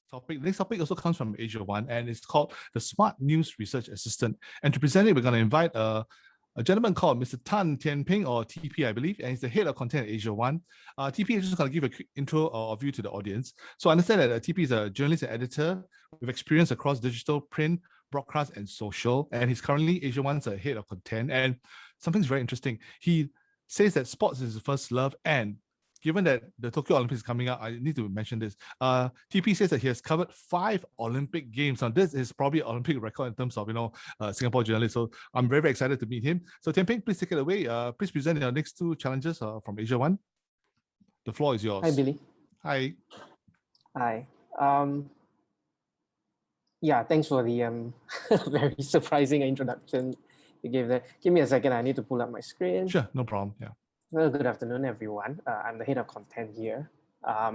topic. The next topic also comes from Asiaone, and it's called the Smart News Research Assistant. And to present it, we're going to invite a gentleman called Mr. Tan Tian Ping, or TP, I believe, and he's the head of content at Asiaone. TP is just going to give a quick intro or view to the audience. So I understand that TP is a journalist and editor with experience across digital, print, broadcast, and social. And he's currently Asiaone's head of content. And something's very interesting. He says that sports is his first love, and given that the Tokyo Olympics is coming up, I need to mention this. TP says that he has covered 5 Olympic Games. Now, this is probably an Olympic record in terms of, Singapore journalists. So I'm very, very excited to meet him. So Tianping, please take it away. Please present your next 2 challenges from Asiaone. The floor is yours. Hi, Billy. Hi. Hi. Yeah, thanks for the very surprising introduction you gave there. Give me a second. I need to pull up my screen. Sure, no problem. Yeah. Well, good afternoon, everyone. I'm the head of content here. I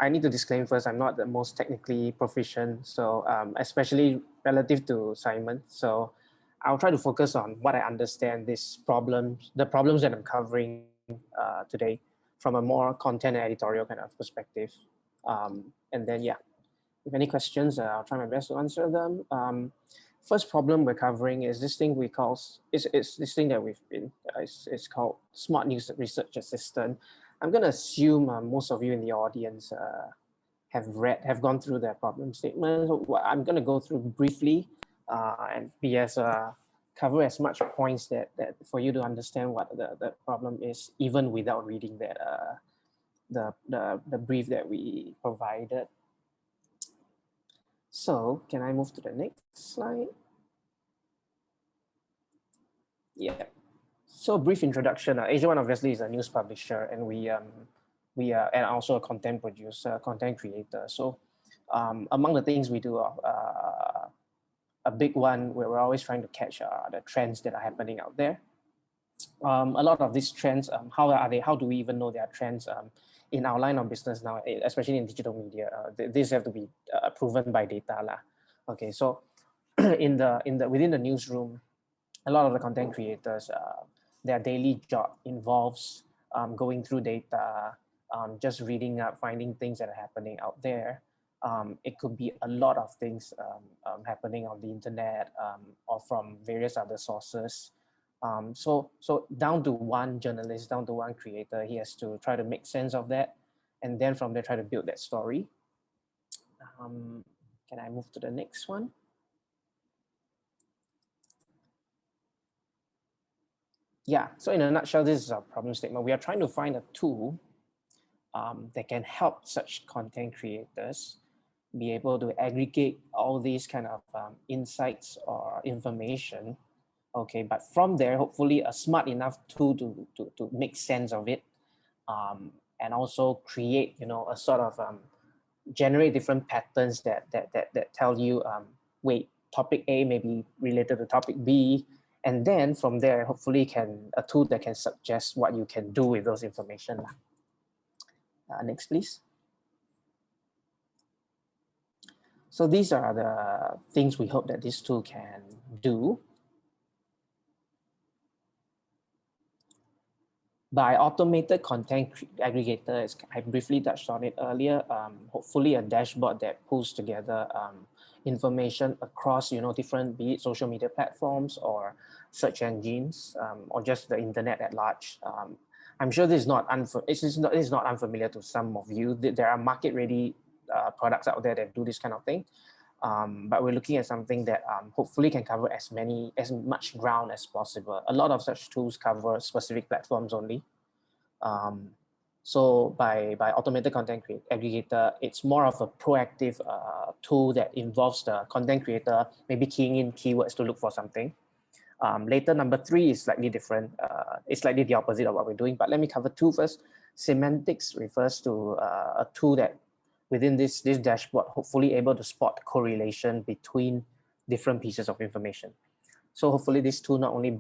need to disclaim first, I'm not the most technically proficient, so especially relative to Simon. So I'll try to focus on what I understand the problems that I'm covering today from a more content and editorial kind of perspective. And then, yeah, if any questions, I'll try my best to answer them. First problem we're covering is this thing it's called Smart News Research Assistant. I'm going to assume most of you in the audience have gone through their problem statement. So I'm going to go through briefly and cover as much points that for you to understand what the problem is, even without reading that the brief that we provided. So can I move to the next slide? Yeah. So brief introduction. Asiaone obviously is a news publisher, and we are and also a content producer, content creator. So among the things we do, a big one where we're always trying to catch the trends that are happening out there. A lot of these trends, how are they? How do we even know they are trends? In our line of business now, especially in digital media, these have to be proven by data lah. Okay, so within the newsroom, a lot of the content creators, their daily job involves going through data, just reading up, finding things that are happening out there. It could be a lot of things happening on the internet or from various other sources. So down to one journalist, down to one creator, he has to try to make sense of that, and then from there try to build that story. Can I move to the next one? Yeah, so in a nutshell, this is our problem statement. We are trying to find a tool that can help such content creators be able to aggregate all these kind of insights or information. Okay, but from there, hopefully a smart enough tool to make sense of it, and also create, a sort of generate different patterns that tell you, wait, topic A may be related to topic B, and then from there, hopefully a tool that can suggest what you can do with those information. Next, please. So these are the things we hope that this tool can do. By automated content aggregator, as I briefly touched on it earlier, hopefully a dashboard that pulls together information across, different, be it social media platforms or search engines, or just the internet at large. I'm sure this is not unfamiliar to some of you. There are market-ready products out there that do this kind of thing. But we're looking at something that hopefully can cover as much ground as possible. A lot of such tools cover specific platforms only. So by automated content aggregator, it's more of a proactive tool that involves the content creator maybe keying in keywords to look for something. Later, number 3 is slightly different. It's slightly the opposite of what we're doing, but let me cover 2 first. Semantics refers to a tool that within this dashboard, hopefully able to spot correlation between different pieces of information. So hopefully this tool not only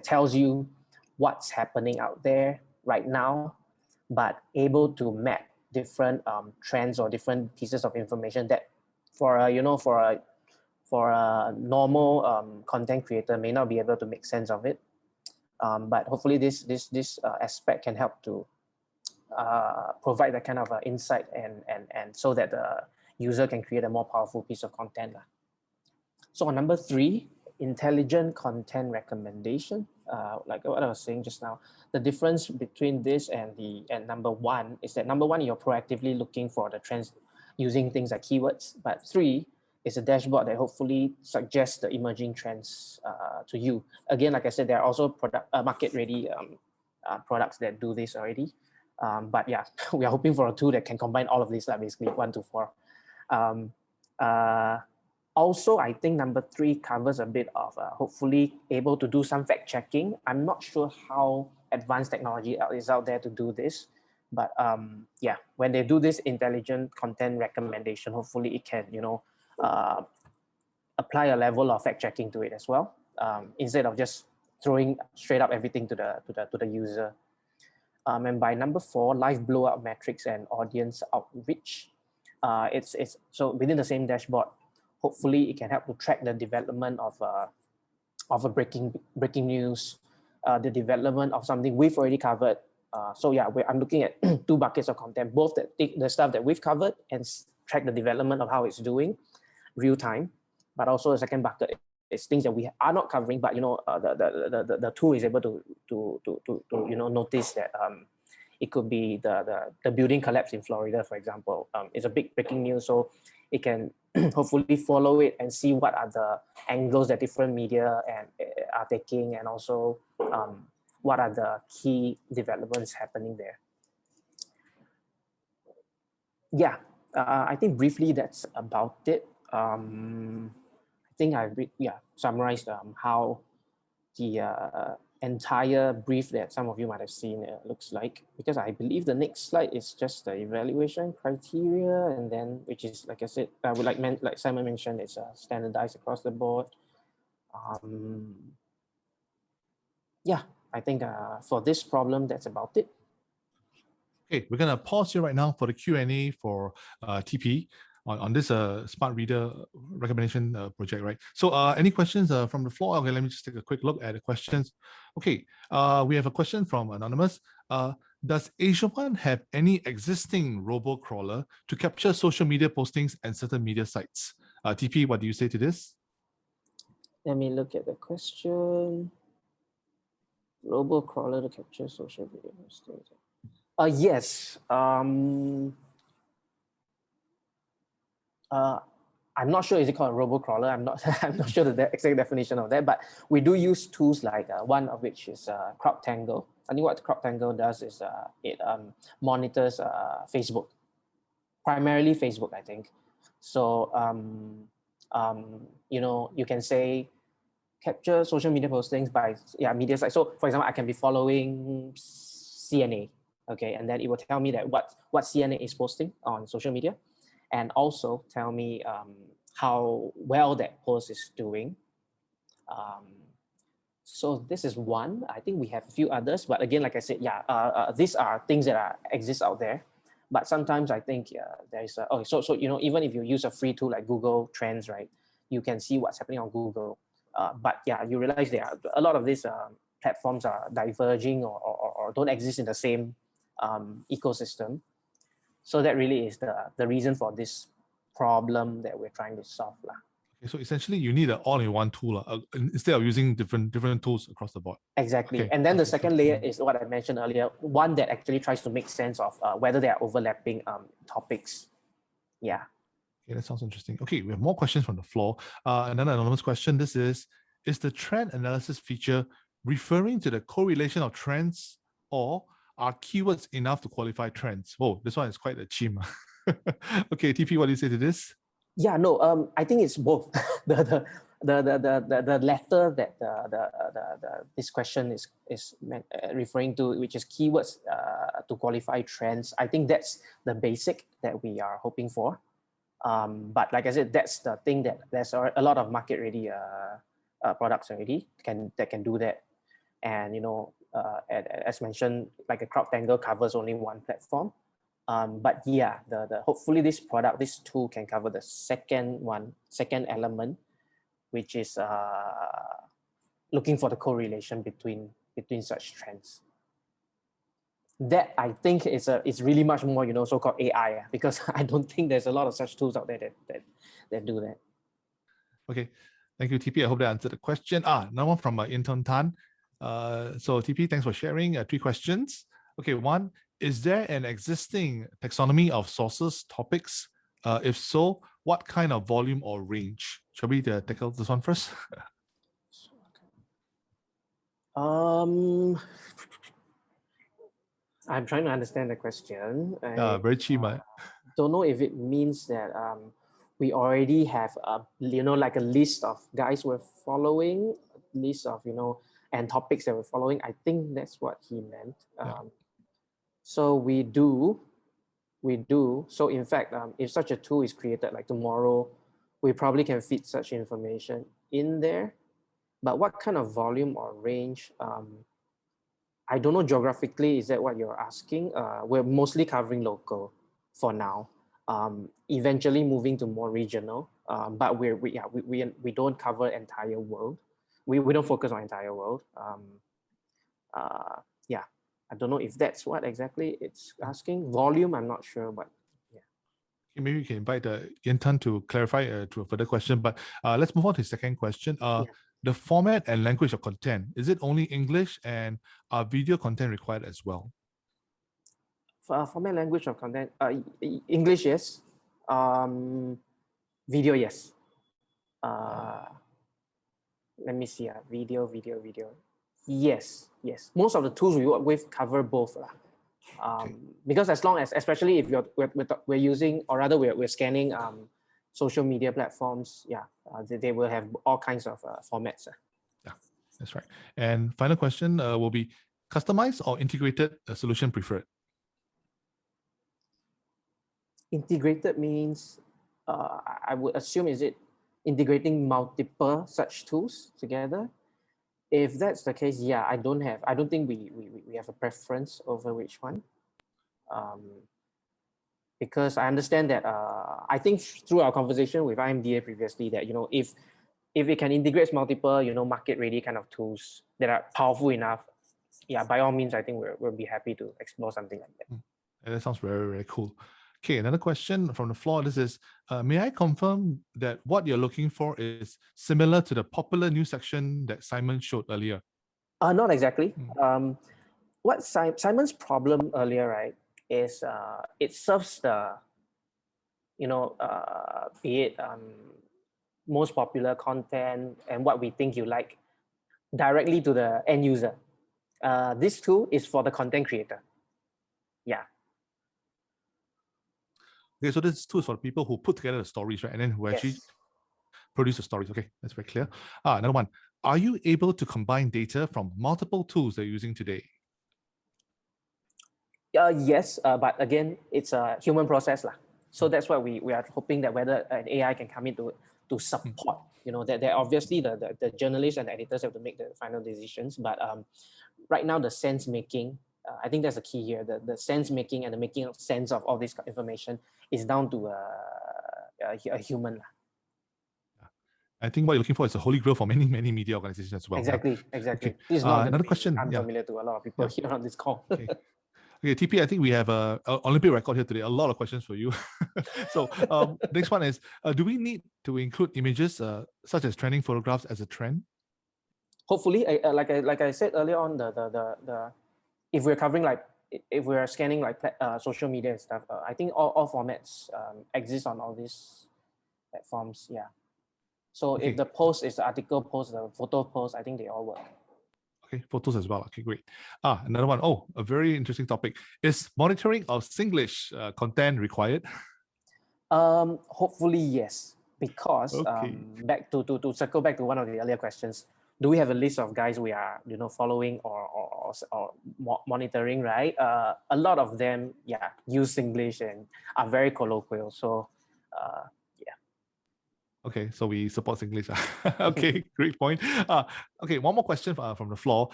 tells you what's happening out there right now, but able to map different trends or different pieces of information that for a normal content creator may not be able to make sense of it. But hopefully this aspect can help to provide that kind of insight and so that the user can create a more powerful piece of content. So on number 3, intelligent content recommendation, like what I was saying just now, the difference between this and number 1 is that number 1, you're proactively looking for the trends using things like keywords, but 3 is a dashboard that hopefully suggests the emerging trends to you. Again, like I said, there are also market-ready products that do this already. But yeah, we are hoping for a tool that can combine all of these, like basically 1 to 4. Also, I think number 3 covers a bit of hopefully able to do some fact checking. I'm not sure how advanced technology is out there to do this, but yeah, when they do this intelligent content recommendation, hopefully it can, apply a level of fact checking to it as well, instead of just throwing straight up everything to the user. And by number 4, live blowout metrics and audience outreach. It's so within the same dashboard, hopefully it can help to track the development of a breaking news, the development of something we've already covered. So yeah, I'm looking at 2 buckets of content, both that take the stuff that we've covered and track the development of how it's doing real time, but also the second bucket is things that we are not covering, but the tool is able to notice that it could be the building collapse in Florida, for example. It's a big breaking news, so it can hopefully follow it and see what are the angles that different media are taking, and also what are the key developments happening there. Yeah, I think briefly that's about it. I think I summarized how the entire brief that some of you might have seen looks like, because I believe the next slide is just the evaluation criteria, and then which is, like I said, like Simon mentioned, it's standardized across the board. Yeah, I think for this problem, that's about it. Okay, we're gonna pause here right now for the Q&A for TP on this smart reader recommendation project, right? So any questions from the floor? Okay, let me just take a quick look at the questions. Okay, we have a question from Anonymous. Does Asiaone have any existing robocrawler to capture social media postings and certain media sites? TP, what do you say to this? Let me look at the question. Robocrawler to capture social media postings. Yes. I'm not sure is it called a robocrawler. I'm not sure the exact definition of that, but we do use tools like one of which is CrowdTangle. I think what CrowdTangle does is it monitors Facebook, primarily Facebook, I think. So you can say capture social media postings by media sites. So for example, I can be following CNA, okay, and then it will tell me that what CNA is posting on social media, and also tell me how well that post is doing. So this is one. I think we have a few others, but again, like I said, these are things that exist out there. But sometimes I think there is even if you use a free tool like Google Trends, right, you can see what's happening on Google. But yeah, you realize there are a lot of these platforms are diverging or don't exist in the same ecosystem. So that really is the reason for this problem that we're trying to solve. Okay, so essentially you need an all-in-one tool instead of using different tools across the board. Exactly. Okay. And then the second layer is what I mentioned earlier, one that actually tries to make sense of whether they are overlapping topics. Yeah. Okay, that sounds interesting. Okay, we have more questions from the floor. Another anonymous question. This is the trend analysis feature referring to the correlation of trends, or are keywords enough to qualify trends? Oh, this one is quite a chim. Okay, TP, what do you say to this? Yeah, no, I think it's both. the letter that this question is referring to, which is keywords to qualify trends. I think that's the basic that we are hoping for. But like I said, that's the thing that there's a lot of market-ready products already that can do that. And as mentioned, like a CrowdTangle covers only one platform. But yeah, hopefully this tool can cover the second element, which is looking for the correlation between such trends. that I think it's really much more, you know, so-called AI, because I don't think there's a lot of such tools out there that do that. Okay, thank you, TP. I hope that answered the question. Another one from Intern Tan. So TP, thanks for sharing. 3 questions. Okay, one, is there an existing taxonomy of sources, topics? If so, what kind of volume or range? Shall we tackle this one first? I'm trying to understand the question. Very cheap. Don't know if it means that we already have a, you know, like a list of guys we're following, list of, you know, and topics that we're following. I think that's what he meant. So we do. So in fact, if such a tool is created like tomorrow, we probably can fit such information in there. But what kind of volume or range? I don't know geographically, is that what you're asking? We're mostly covering local for now. Eventually moving to more regional, but we don't cover entire world. We don't focus on entire world. Yeah, I don't know if that's what exactly it's asking. Volume, I'm not sure, but yeah. Maybe we can invite the intern to clarify to a further question, but let's move on to the second question. The format and language of content, is it only English, and are video content required as well? For format language of content, English, yes. Video, yes. Let me see. Video. Yes. Most of the tools we work with cover both. Because as long as, especially if we're using, or rather we're scanning social media platforms, they will have all kinds of formats. Yeah, that's right. And final question will be, customized or integrated solution preferred? Integrated means, I would assume, is it integrating multiple such tools together? If that's the case, yeah, I don't think we have a preference over which one. Because I understand that, I think through our conversation with IMDA previously, that, you know, if it can integrate multiple, you know, market ready kind of tools that are powerful enough, yeah, by all means, I think we'll be happy to explore something like that. That sounds very, very cool. Okay, another question from the floor. This is, may I confirm that what you're looking for is similar to the popular news section that Simon showed earlier? Not exactly. What Simon's problem earlier, right, is it serves the, you know, be it most popular content and what we think you like directly to the end user. This tool is for the content creator. Yeah. Okay, so this tool is for the people who put together the stories, right? And then who actually produce the stories. Okay, that's very clear. Another one. Are you able to combine data from multiple tools that you're using today? Yes, but again, it's a human process. So that's why we are hoping that whether an AI can come in to support, you know, that obviously the journalists and the editors have to make the final decisions. But right now, the sense making, I think that's the key here. The sense making and the making of sense of all this information is down to a human. I think what you're looking for is a holy grail for many, many media organizations as well. Exactly. Okay. This is not another question. Unfamiliar to a lot of people here on this call. Okay, TP, I think we have a Olympic record here today. A lot of questions for you. So next one is, do we need to include images such as trending photographs as a trend? Hopefully, like I said earlier on, the if we're covering, like, if we're scanning like social media and stuff, I think all formats exist on all these platforms. Yeah. So if the post is the article post, the photo post, I think they all work. Okay, photos as well. Okay, great. Another one. Oh, a very interesting topic. Is monitoring of Singlish content required? Hopefully, yes. Because back to circle back to one of the earlier questions, do we have a list of guys we are, you know, following or monitoring, right? A lot of them, use Singlish and are very colloquial. So, Okay, so we support Singlish. Okay, great point. Okay, one more question from the floor.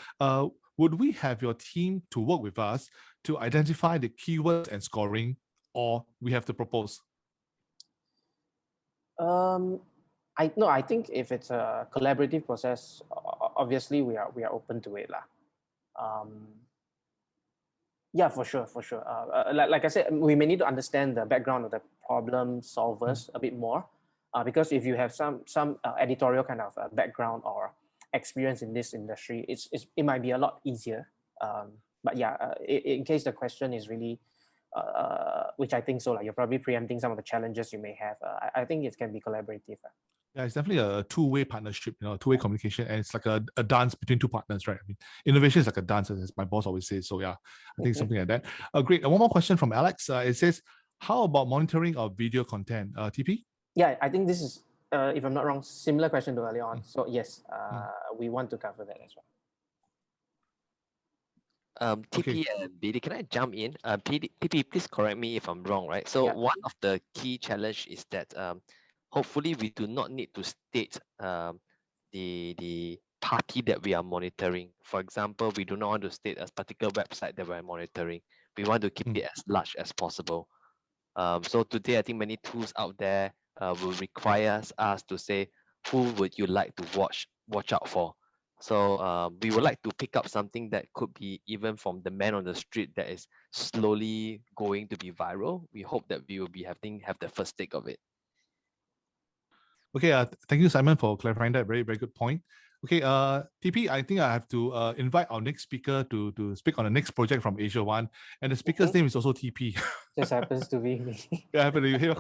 Would we have your team to work with us to identify the keywords and scoring, or we have to propose? I think if it's a collaborative process, obviously we are open to it. Yeah, for sure, for sure. Like I said, we may need to understand the background of the problem solvers a bit more, because if you have some editorial kind of background or experience in this industry, it might be a lot easier. But yeah, in case the question is really, which I think so, like you're probably preempting some of the challenges you may have. I think it can be collaborative. Yeah, it's definitely a two-way partnership, two-way communication, and it's like a dance between two partners, right? I mean, innovation is like a dance, as my boss always says. So yeah, I think something like that. Great. And one more question from Alex. It says, how about monitoring of video content? TP? Yeah, I think this is, if I'm not wrong, similar question to earlier on. So yes, we want to cover that as well. TP and Billy, can I jump in? TP, please correct me if I'm wrong, right? So one of the key challenge is that hopefully we do not need to state the party that we are monitoring. For example, we do not want to state a particular website that we're monitoring. We want to keep it as large as possible. So today, I think many tools out there will require us to say, who would you like to watch out for? So we would like to pick up something that could be even from the man on the street that is slowly going to be viral. We hope that we will be have the first take of it. Okay, thank you, Simon, for clarifying that. Very, very good point. Okay, TP, I think I have to invite our next speaker to speak on the next project from Asia One, and the speaker's name is also TP. Just happens to be me. Yeah, happen to be here.